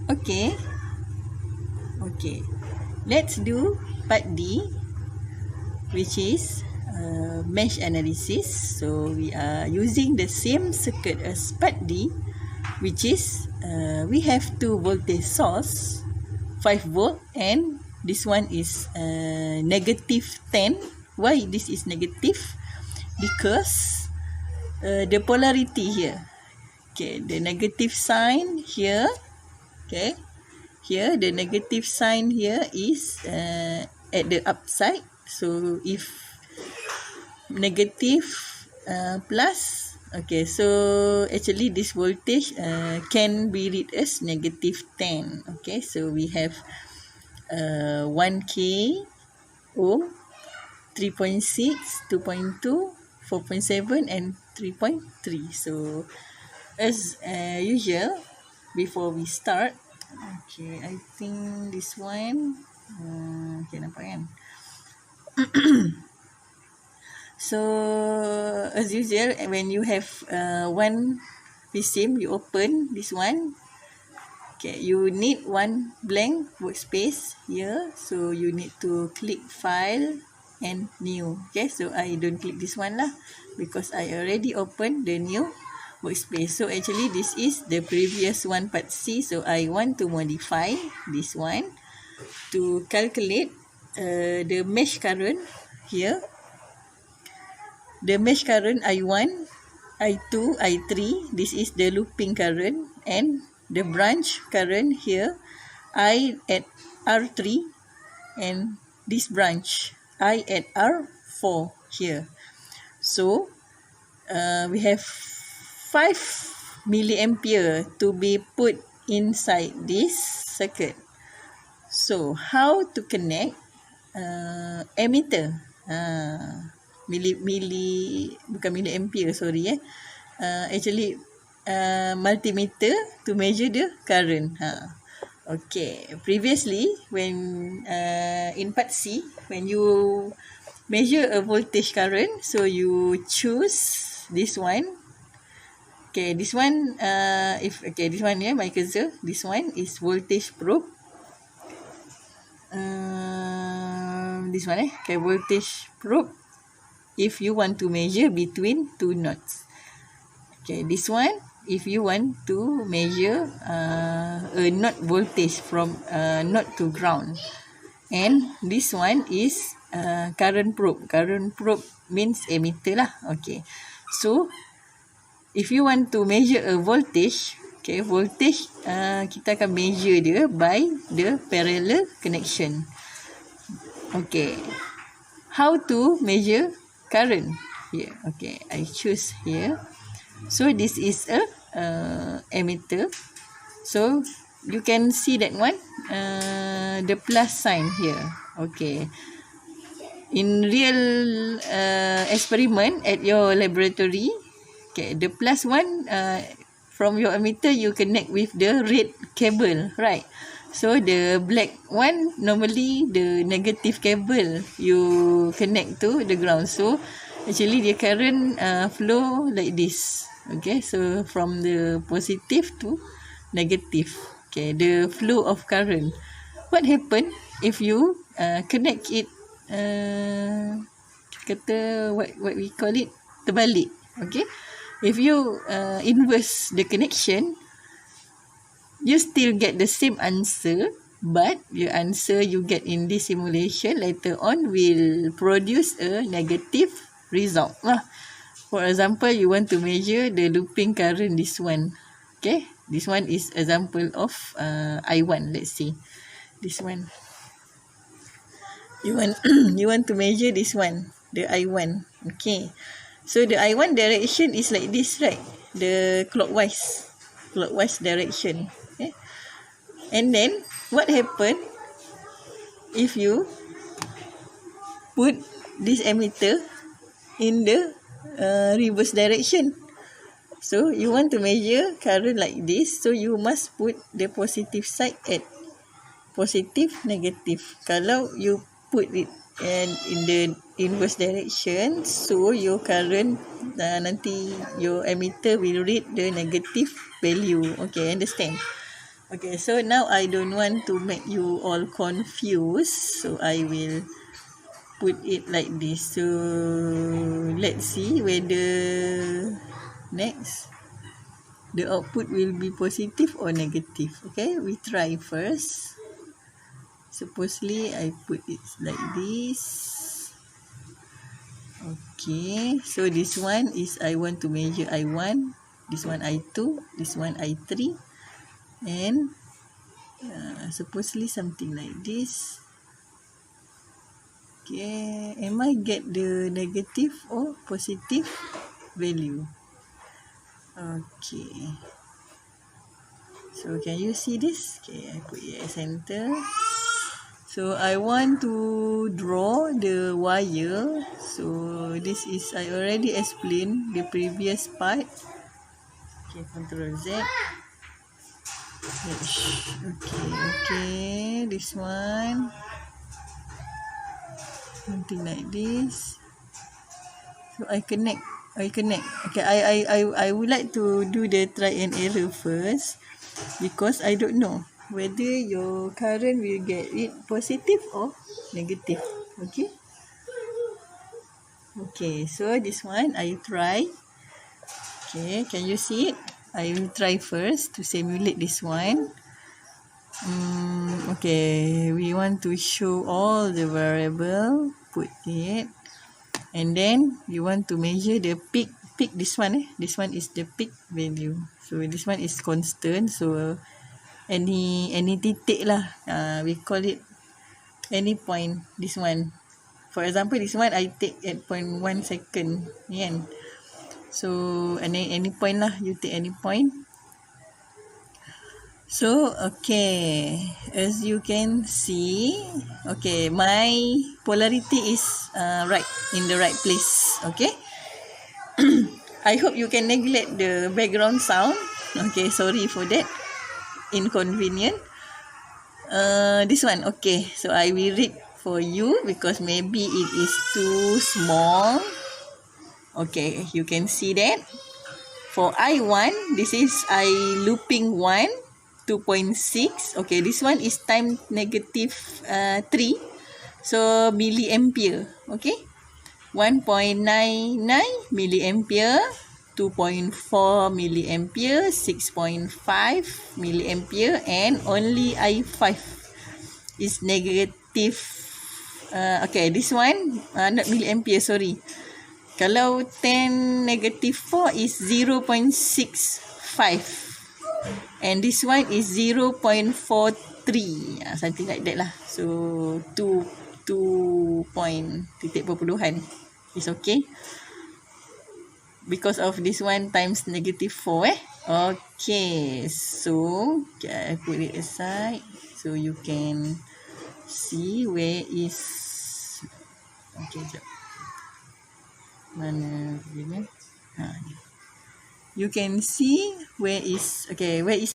Okay. Let's do part D, which is mesh analysis. So we are using the same circuit as part D, which is we have two voltage source, 5 volt, and this one is negative 10. Why this is negative? Because the polarity here. Okay, the negative sign here. Okay, here the negative sign here is at the upside. So if negative plus, okay, so actually this voltage can be read as negative 10. Okay, so we have 1K ohm, 3.6, 2.2, 4.7 and 3.3. So as usual, before we start, okay, I think this one okay, nampak kan? So as usual, when you have one PCM, you open this one. Okay, you need one blank workspace here, so you need to click file and new. Okay, so I don't click this one lah, because I already opened the new workspace. So actually this is the previous one, part C. So I want to modify this one to calculate the mesh current here. The mesh current I1, I2, I3, this is the looping current, and the branch current here, I at R3, and this branch, I at R4 here. So we have 5 milliampere to be put inside this circuit. So how to connect ammeter? Bukan milliampere, sorry. Actually multimeter to measure the current. Okay, previously when in part C, when you measure a voltage current, so you choose this one. Okay, this one this one here, my cursor, this one is voltage probe. This one okay, voltage probe if you want to measure between two nodes. Okay, this one if you want to measure a node voltage from node to ground. And this one is current probe. Current probe means ammeter lah. Okay, so if you want to measure a voltage, okay, voltage kita akan measure dia by the parallel connection. Okay, how to measure current here? Okay, I choose here. So this is a ammeter. So you can see that one, the plus sign here. Okay, in real experiment at your laboratory, okay, the plus one from your ammeter you connect with the red cable, right? So the black one, normally the negative cable you connect to the ground. So actually the current flow like this. Okay, so from the positive to negative. Okay, the flow of current. What happen if you connect it kata what we call it, terbalik? Okay, if you inverse the connection, you still get the same answer, but the answer you get in this simulation later on will produce a negative result lah. For example, you want to measure the looping current, this one. Okay, this one is example of I1. Let's see this one. You want to measure this one, the I1. Okay, so the I1 direction is like this, right? The clockwise direction. Okay, and then what happen if you put this ammeter in the reverse direction? So you want to measure current like this, so you must put the positive side at positive, negative. Kalau you put it in the inverse direction, so your current nanti your ammeter will read the negative value. Okay, understand? Okay, so now I don't want to make you all confused, so I will put it like this. So let's see whether next the output will be positive or negative. Okay, we try first. Supposedly I put it like this. Okay, so this one is I want to measure I1, this one I2, this one I3, and supposedly something like this. Okay, am I get the negative or positive value? Okay, so can you see this? Okay, I put it at center. So I want to draw the wire. So this is I already explained the previous part. Okay, Control Z. Okay, this one. Something like this. So I connect. Okay, I would like to do the try and error first because I don't know whether your current will get it positive or negative. Okay. Okay, so this one I try. Okay, can you see it? I will try first to simulate this one. Okay, we want to show all the variable. Put it. And then you want to measure the peak. Peak this one. This one is the peak value. So this one is constant. So any titik lah. We call it any point. This one. For example, this one I take at 0.1 second. Kan? So any point lah. You take any point. So okay, as you can see, okay, my polarity is right, in the right place. Okay. I hope you can neglect the background sound. Okay, sorry for that inconvenient. This one, okay, so I will read for you because maybe it is too small. Okay, you can see that. For I1, this is I looping 1, 2.6. Okay, this one is time negative 3. So, milliampere. Okay. 1.99 milliampere, 2.4 milliampere, 6.5 milliampere, and only I5 is negative. Okay, this one, not milliampere, sorry. Kalau 10 negative 4 is 0.65. And this one is 0.43. Something like that lah. So, 2 point titik perpuluhan. Is okay. Because of this one times negative 4 Okay. So, okay, I put it aside. So, you can see where is... Okay, sekejap. Mana ni? You can see where is